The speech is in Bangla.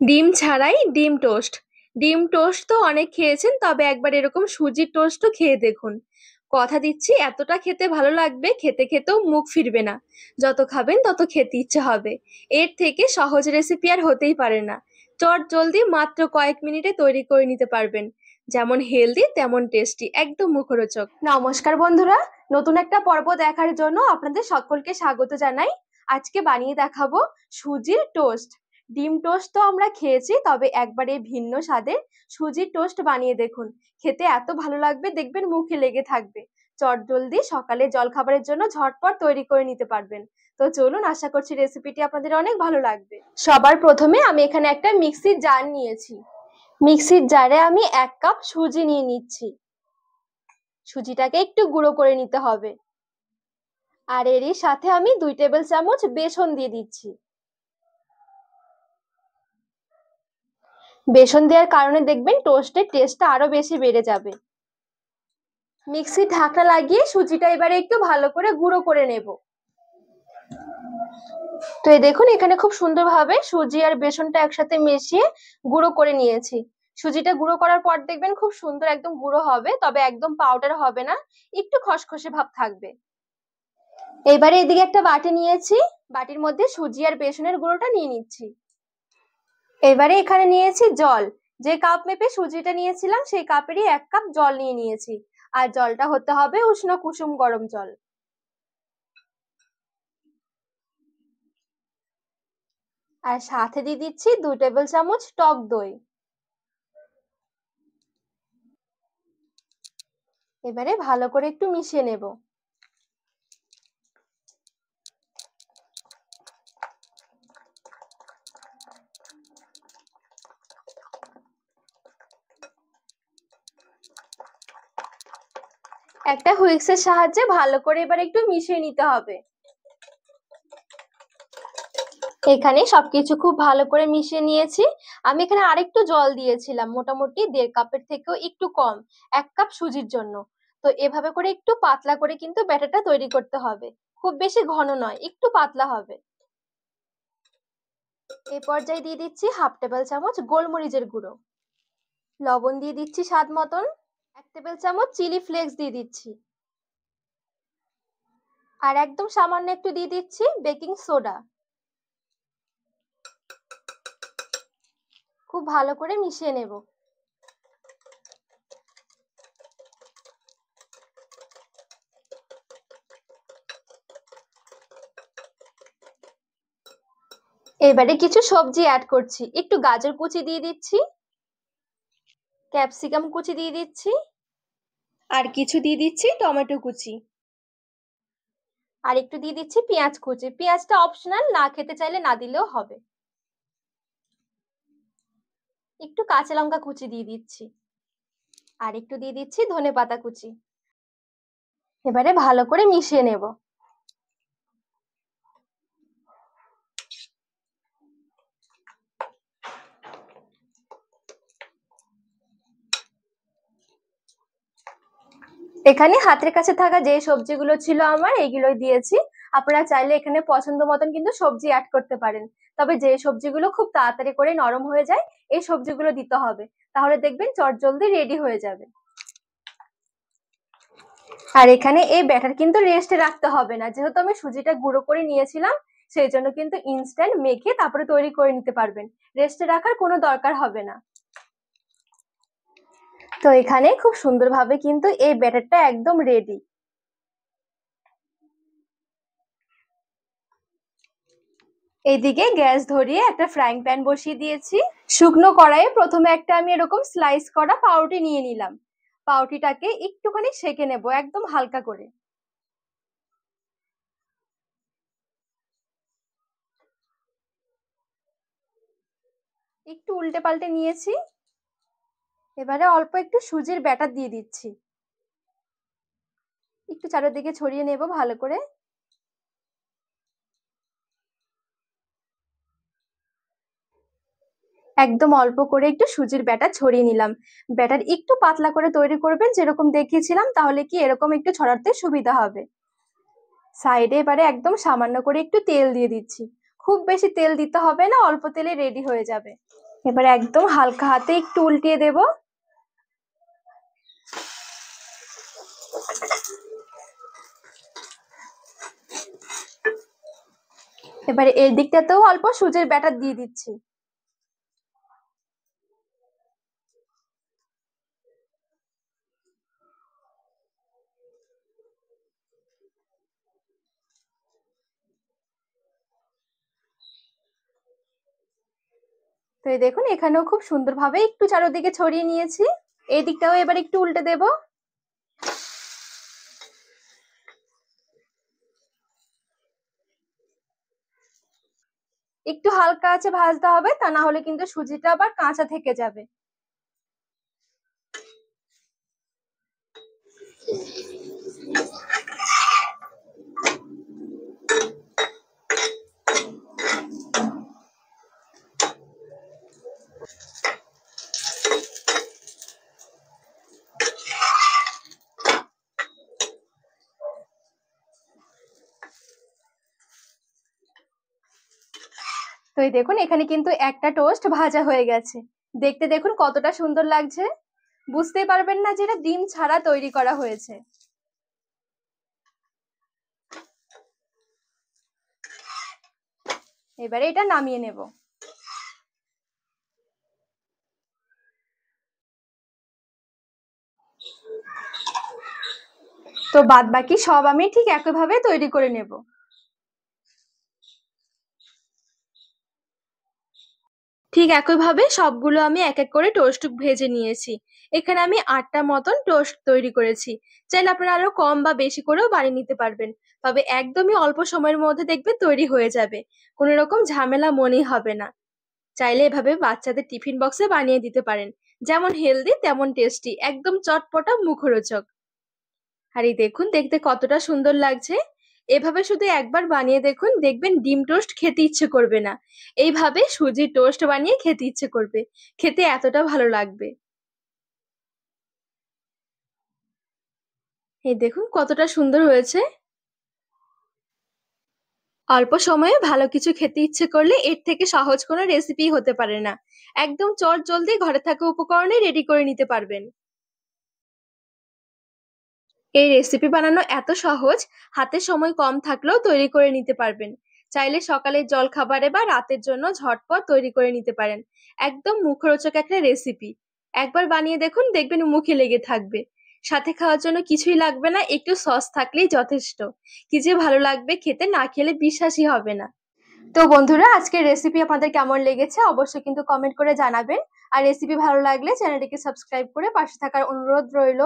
ডিম ছাড়াই ডিম টোস্ট। ডিম টোস্ট তো অনেক খেয়েছেন, তবে একবার এরকম সুজির টোস্টও খেয়ে দেখুন। কথা দিচ্ছি এতটা খেতে ভালো লাগবে, খেতে খেতেও মুখ ফিরবে না। যত খাবেন তত খেতে ইচ্ছে হবে। এর থেকে সহজ রেসিপি আর হতেই পারে না। চট জলদি মাত্র কয়েক মিনিটে তৈরি করে নিতে পারবেন। যেমন হেলদি তেমন টেস্টি, একদম মুখরোচক। নমস্কার বন্ধুরা, নতুন একটা পর্ব দেখার জন্য আপনাদের সকলকে স্বাগত জানাই। আজকে বানিয়ে দেখাবো সুজির টোস্ট। ডিম টোস্ট তো আমরা খেয়েছি, তবে একবারে ভিন্ন স্বাদের সুজির টোস্ট বানিয়ে দেখুন। খেতে এত ভালো লাগবে, দেখবেন মুখে লেগে থাকবে। চটজলদি সকালে জলখাবারের জন্য ঝটপট তৈরি করে নিতে পারবেন। তো চলুন, আশা করছি রেসিপিটি আপনাদের অনেক ভালো লাগবে। সবার প্রথমে আমি এখানে একটা মিক্সির জার নিয়েছি। মিক্সির জারে আমি 1 কাপ সুজি নিয়ে নিচ্ছি। সুজিটাকে একটু গুঁড়ো করে নিতে হবে। আর এরই সাথে আমি 2 টেবিল চামচ বেসন দিয়ে দিচ্ছি। বেসন দেওয়ার কারণে দেখবেন টোস্টের টেস্টটা আরো বেশি বেড়ে যাবে। মিক্সির ঢাকনা লাগিয়ে সুজিটা এবারে একটু ভালো করে গুঁড়ো করে নেব। তো এই দেখুন, এখানে খুব সুন্দরভাবে সুজি আর বেসনটা একসাথে মিশিয়ে গুঁড়ো করে নিয়েছি। সুজিটা গুঁড়ো করার পর দেখবেন খুব সুন্দর একদম গুঁড়ো হবে, তবে একদম পাউডার হবে না, একটু খসখসে ভাব থাকবে। এবারে এদিকে একটা বাটি নিয়েছি, বাটির মধ্যে সুজি আর বেসনের গুঁড়োটা নিয়ে নিচ্ছি। এবারে এখানে নিয়েছি জল। যে কাপ মেপে সুজিটা নিয়েছিলাম সেই কাপেরই 1 কাপ জল নিয়ে নিয়েছি। আর জলটা হতে হবে উষ্ণ কুসুম গরম জল। আর সাথে দিয়ে দিচ্ছি 2 টেবিল চামচ টক দই। এবারে ভালো করে একটু মিশিয়ে নেব। একটা হুইক্সের সাহায্যে ভালো করে এবার একটু মিশিয়ে নিতে হবে। এখানে সবকিছু খুব ভালো করে মিশিয়ে নিয়েছি। আমি এখানে আরেকটু জল দিয়েছিলাম, মোটামুটি 1.5 কাপের থেকেও একটু কম, 1 কাপ সুজির জন্য। তো এভাবে করে একটু পাতলা করে কিন্তু ব্যাটারটা তৈরি করতে হবে। খুব বেশি ঘন নয়, একটু পাতলা হবে। এই পর্যায়ে দিয়ে দিচ্ছি 1/2 টেবিল চামচ গোলমরিচের গুঁড়ো। লবণ দিয়ে দিচ্ছি স্বাদ মতন। 1 টেবিল চামচ চিলি ফ্লেক্স দিয়ে দিচ্ছি। আর একদম সামান্য একটু দিয়ে দিচ্ছি বেকিং সোডা। খুব ভালো করে মিশিয়ে নেব। এবারে কিছু সবজি অ্যাড করছি। একটু গাজর কুচি দিয়ে দিচ্ছি, ক্যাপসিকাম কুচি দিয়ে দিচ্ছি, আর কিছু দিয়ে দিচ্ছি টমেটো কুচি, আর একটু দিয়ে দিচ্ছি পেঁয়াজ কুচি। পেঁয়াজটা অপশনাল, না খেতে চাইলে না দিলেও হবে। একটু কাঁচা লঙ্কা কুচি দিয়ে দিচ্ছি, আর একটু দিয়ে দিচ্ছি ধনেপাতা কুচি। এবারে ভালো করে মিশিয়ে নেব। এখানে হাতের কাছে থাকা যে সবজিগুলো ছিল আমার, এইগুলোই দিয়েছি। আপনারা চাইলে এখানে পছন্দ মতন কিন্তু সবজি অ্যাড করতে পারেন, তবে যে সবজিগুলো খুব তাড়াতাড়ি করে নরম হয়ে যায় এই সবজিগুলো দিতে হবে, তাহলে দেখবেন চটজলদি রেডি হয়ে যাবে। আর এখানে এই ব্যাটার কিন্তু রেস্টে রাখতে হবে না, যেহেতু আমি সুজিটা গুঁড়ো করে নিয়েছিলাম, সেই জন্য কিন্তু ইনস্ট্যান্ট মেখে তারপরে তৈরি করে নিতে পারবেন। রেস্টে রাখার কোনো দরকার হবে না। তো এখানে খুব সুন্দরভাবে কিন্তু এই ব্যাটারটা একদম রেডি। এইদিকে গ্যাস ধরিয়ে একটা ফ্রাইং প্যান বসিয়ে দিয়েছি। শুকনো কড়াইয়ে প্রথমে একটা আমি এরকম স্লাইস করা পাউরুটি নিয়ে নিলাম। পাউরুটিটাকে একটুখানি সেঁকে নেব, একদম হালকা করে। একটু উল্টে পাল্টে নিয়েছি। এবারে অল্প একটু সুজির ব্যাটার দিয়ে দিচ্ছি। একটু চারিদিকে ছড়িয়ে নেব ভালো করে। একদম অল্প করে একটু সুজির ব্যাটার ছড়িয়ে নিলাম। ব্যাটার একটু পাতলা করে তৈরি করবেন, যেরকম দেখিয়েছিলাম, তাহলে কি এরকম একটু ছড়াতে সুবিধা হবে। সাইডে এবারে একদম সামান্য করে একটু তেল দিয়ে দিচ্ছি। খুব বেশি তেল দিতে হবে না, অল্প তেলে রেডি হয়ে যাবে। এবার একদম হালকা হাতে একটু উল্টিয়ে দেব। এবারে এর দিকটাতেও অল্প সুজির ব্যাটার দিয়ে দিচ্ছি। তো এই দেখুন এখানেও খুব সুন্দরভাবে একটু চারদিকে ছড়িয়ে নিয়েছি। এই দিকটাও এবার একটু উল্টে দেব। একটু হালকা আছে ভাজতে হবে, তা না হলে কিন্তু সুজিটা আবার কাঁচা থেকে যাবে। তো এই দেখুন এখানে কিন্তু একটা টোস্ট ভাজা হয়ে গেছে। দেখতে দেখুন কতটা সুন্দর লাগছে। বুঝতেই পারবেন না যে এটা ডিম ছাড়া তৈরি করা হয়েছে। এবারে এটা নামিয়ে নেব। তো বাদ বাকি সব আমি ঠিক একইভাবে তৈরি করে নেব। ঠিক একইভাবে সবগুলো আমি এক এক করে টোস্ট ভেজে নিয়েছি। এখানে আমি 8টা মতন টোস্ট তৈরি করেছি। চাইলে আপনারা আরো কম বা বেশি করেও বানিয়ে নিতে পারবেন। তবে একদমই অল্প সময়ের মধ্যে দেখবে তৈরি হয়ে যাবে। কোনো রকম ঝামেলা মনেই হবে না। চাইলে এভাবে বাচ্চাদের টিফিন বক্সে বানিয়ে দিতে পারেন। যেমন হেলদি তেমন টেস্টি, একদম চটপটা মুখরোচক। আর এই দেখুন দেখতে কতটা সুন্দর লাগছে। এভাবে শুধু একবার বানিয়ে দেখুন, দেখবেন ডিম টোস্ট খেতে ইচ্ছে করবে না। এইভাবে সুজির টোস্ট বানিয়ে খেতে ইচ্ছে করবে। খেতে এতটা ভালো লাগবে। এই দেখুন কতটা সুন্দর হয়েছে। অল্প সময়ে ভালো কিছু খেতে ইচ্ছে করলে এর থেকে সহজ কোনো রেসিপি হতে পারে না। একদম চট জলদি ঘরে থাকা উপকরণে রেডি করে নিতে পারবেন। এই রেসিপি বানানো এত সহজ, হাতে সময় কম থাকলেও তৈরি করে নিতে পারবেন। চাইলে সকালের জলখাবারে বা রাতের জন্য ঝটপট তৈরি করে নিতে পারেন। একদম মুখরোচক একটা রেসিপি। একবার বানিয়ে দেখুন, দেখবেন মুখে লেগে থাকবে। সাথে খাওয়ার জন্য কিছুই লাগবে না, একটু সস থাকলেই যথেষ্ট। কি যে ভালো লাগবে খেতে, না খেলে বিশ্বাসই হবে না। তো বন্ধুরা, আজকের রেসিপি আপনাদের কেমন লেগেছে অবশ্যই কিন্তু কমেন্ট করে জানাবেন। আর রেসিপি ভালো লাগলে চ্যানেলটিকে সাবস্ক্রাইব করে পাশে থাকার অনুরোধ রইল।